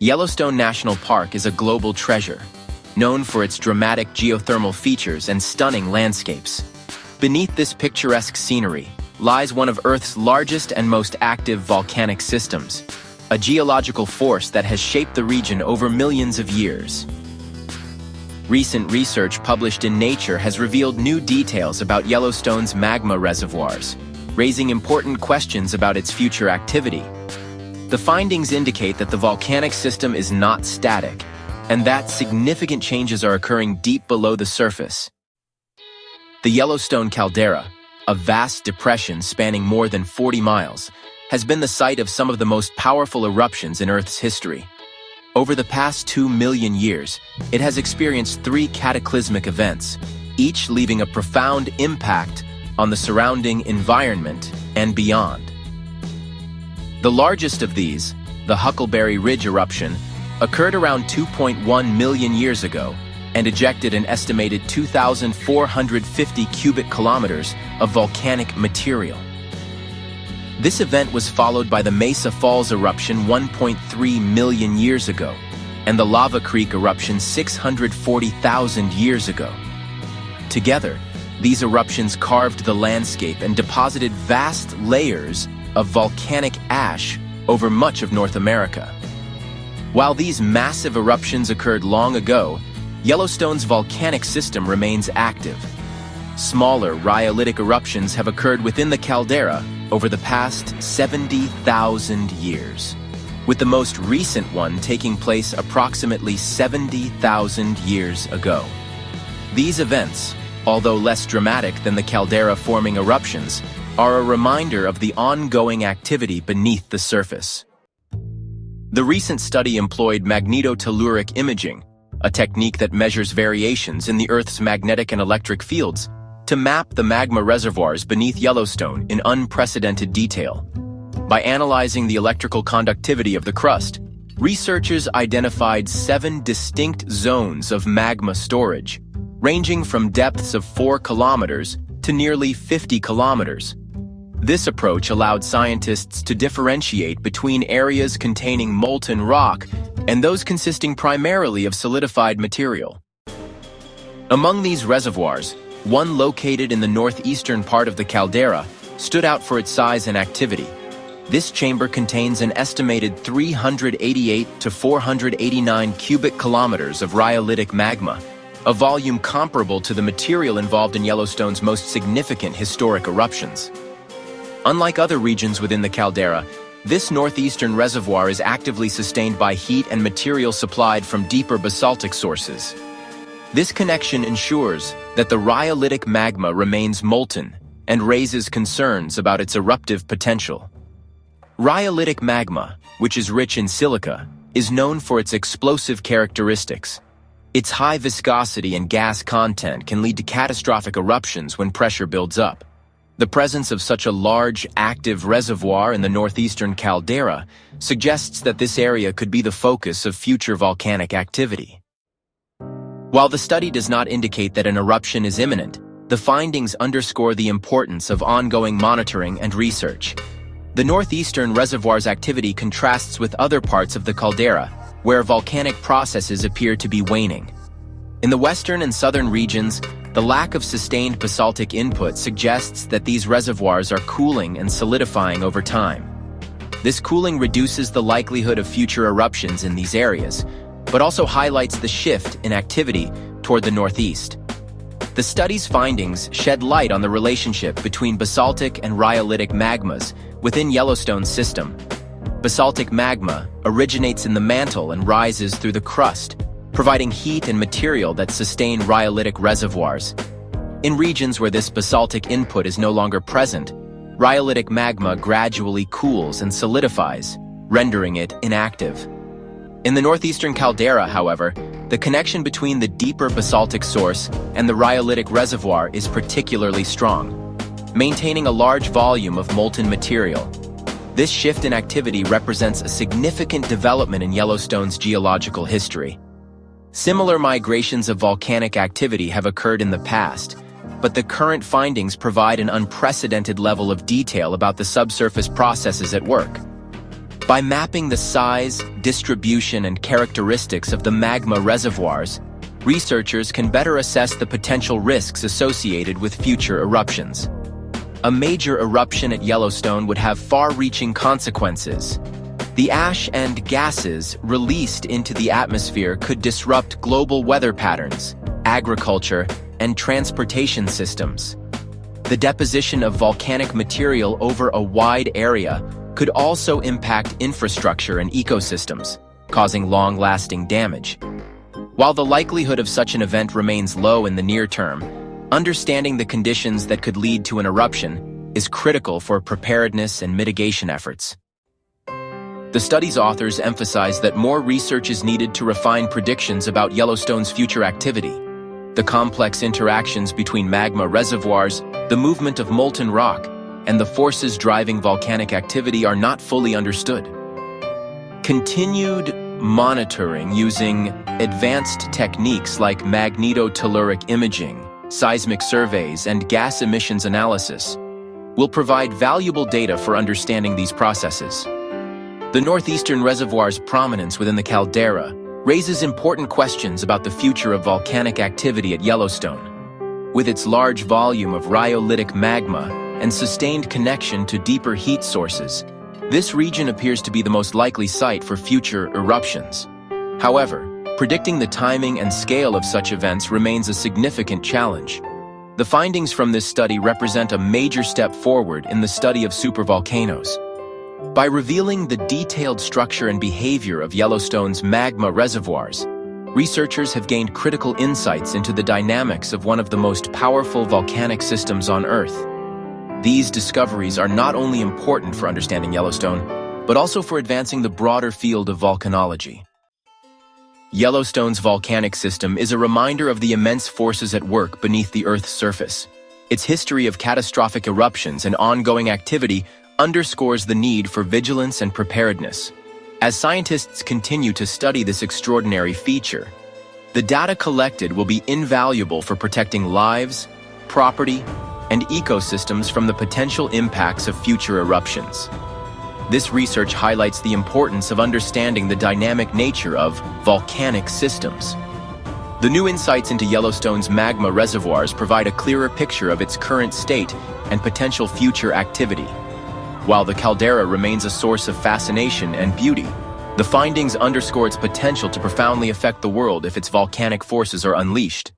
Yellowstone National Park is a global treasure, known for its dramatic geothermal features and stunning landscapes. Beneath this picturesque scenery lies one of Earth's largest and most active volcanic systems, a geological force that has shaped the region over millions of years. Recent research published in Nature has revealed new details about Yellowstone's magma reservoirs, raising important questions about its future activity. The findings indicate that the volcanic system is not static, and that significant changes are occurring deep below the surface. The Yellowstone Caldera, a vast depression spanning more than 40 miles, has been the site of some of the most powerful eruptions in Earth's history. Over the past 2 million years, it has experienced 3 cataclysmic events, each leaving a profound impact on the surrounding environment and beyond. The largest of these, the Huckleberry Ridge eruption, occurred around 2.1 million years ago and ejected an estimated 2,450 cubic kilometers of volcanic material. This event was followed by the Mesa Falls eruption 1.3 million years ago and the Lava Creek eruption 640,000 years ago. Together, these eruptions carved the landscape and deposited vast layers of volcanic ash over much of North America. While these massive eruptions occurred long ago, Yellowstone's volcanic system remains active. Smaller rhyolitic eruptions have occurred within the caldera over the past 70,000 years, with the most recent one taking place approximately 70,000 years ago. These events, although less dramatic than the caldera-forming eruptions, are a reminder of the ongoing activity beneath the surface. The recent study employed magnetotelluric imaging, a technique that measures variations in the Earth's magnetic and electric fields, to map the magma reservoirs beneath Yellowstone in unprecedented detail. By analyzing the electrical conductivity of the crust, researchers identified 7 distinct zones of magma storage, ranging from depths of 4 kilometers to nearly 50 kilometers. This approach allowed scientists to differentiate between areas containing molten rock and those consisting primarily of solidified material. Among these reservoirs, one located in the northeastern part of the caldera stood out for its size and activity. This chamber contains an estimated 388 to 489 cubic kilometers of rhyolitic magma, a volume comparable to the material involved in Yellowstone's most significant historic eruptions. Unlike other regions within the caldera, this northeastern reservoir is actively sustained by heat and material supplied from deeper basaltic sources. This connection ensures that the rhyolitic magma remains molten and raises concerns about its eruptive potential. Rhyolitic magma, which is rich in silica, is known for its explosive characteristics. Its high viscosity and gas content can lead to catastrophic eruptions when pressure builds up. The presence of such a large, active reservoir in the northeastern caldera suggests that this area could be the focus of future volcanic activity. While the study does not indicate that an eruption is imminent, the findings underscore the importance of ongoing monitoring and research. The northeastern reservoir's activity contrasts with other parts of the caldera, where volcanic processes appear to be waning. In the western and southern regions, the lack of sustained basaltic input suggests that these reservoirs are cooling and solidifying over time. This cooling reduces the likelihood of future eruptions in these areas, but also highlights the shift in activity toward the northeast. The study's findings shed light on the relationship between basaltic and rhyolitic magmas within Yellowstone's system. Basaltic magma originates in the mantle and rises through the crust, providing heat and material that sustain rhyolitic reservoirs. In regions where this basaltic input is no longer present, rhyolitic magma gradually cools and solidifies, rendering it inactive. In the northeastern caldera, however, the connection between the deeper basaltic source and the rhyolitic reservoir is particularly strong, maintaining a large volume of molten material. This shift in activity represents a significant development in Yellowstone's geological history. Similar migrations of volcanic activity have occurred in the past, but the current findings provide an unprecedented level of detail about the subsurface processes at work. By mapping the size, distribution, and characteristics of the magma reservoirs, researchers can better assess the potential risks associated with future eruptions. A major eruption at Yellowstone would have far-reaching consequences. The ash and gases released into the atmosphere could disrupt global weather patterns, agriculture, and transportation systems. The deposition of volcanic material over a wide area could also impact infrastructure and ecosystems, causing long-lasting damage. While the likelihood of such an event remains low in the near term, understanding the conditions that could lead to an eruption is critical for preparedness and mitigation efforts. The study's authors emphasize that more research is needed to refine predictions about Yellowstone's future activity. The complex interactions between magma reservoirs, the movement of molten rock, and the forces driving volcanic activity are not fully understood. Continued monitoring using advanced techniques like magnetotelluric imaging, seismic surveys, and gas emissions analysis will provide valuable data for understanding these processes. The northeastern reservoir's prominence within the Caldera raises important questions about the future of volcanic activity at Yellowstone. With its large volume of rhyolitic magma and sustained connection to deeper heat sources, this region appears to be the most likely site for future eruptions. However, predicting the timing and scale of such events remains a significant challenge. The findings from this study represent a major step forward in the study of supervolcanoes. By revealing the detailed structure and behavior of Yellowstone's magma reservoirs, researchers have gained critical insights into the dynamics of one of the most powerful volcanic systems on Earth. These discoveries are not only important for understanding Yellowstone, but also for advancing the broader field of volcanology. Yellowstone's volcanic system is a reminder of the immense forces at work beneath the Earth's surface. Its history of catastrophic eruptions and ongoing activity underscores the need for vigilance and preparedness. As scientists continue to study this extraordinary feature, the data collected will be invaluable for protecting lives, property, and ecosystems from the potential impacts of future eruptions. This research highlights the importance of understanding the dynamic nature of volcanic systems. The new insights into Yellowstone's magma reservoirs provide a clearer picture of its current state and potential future activity. While the caldera remains a source of fascination and beauty, the findings underscore its potential to profoundly affect the world if its volcanic forces are unleashed.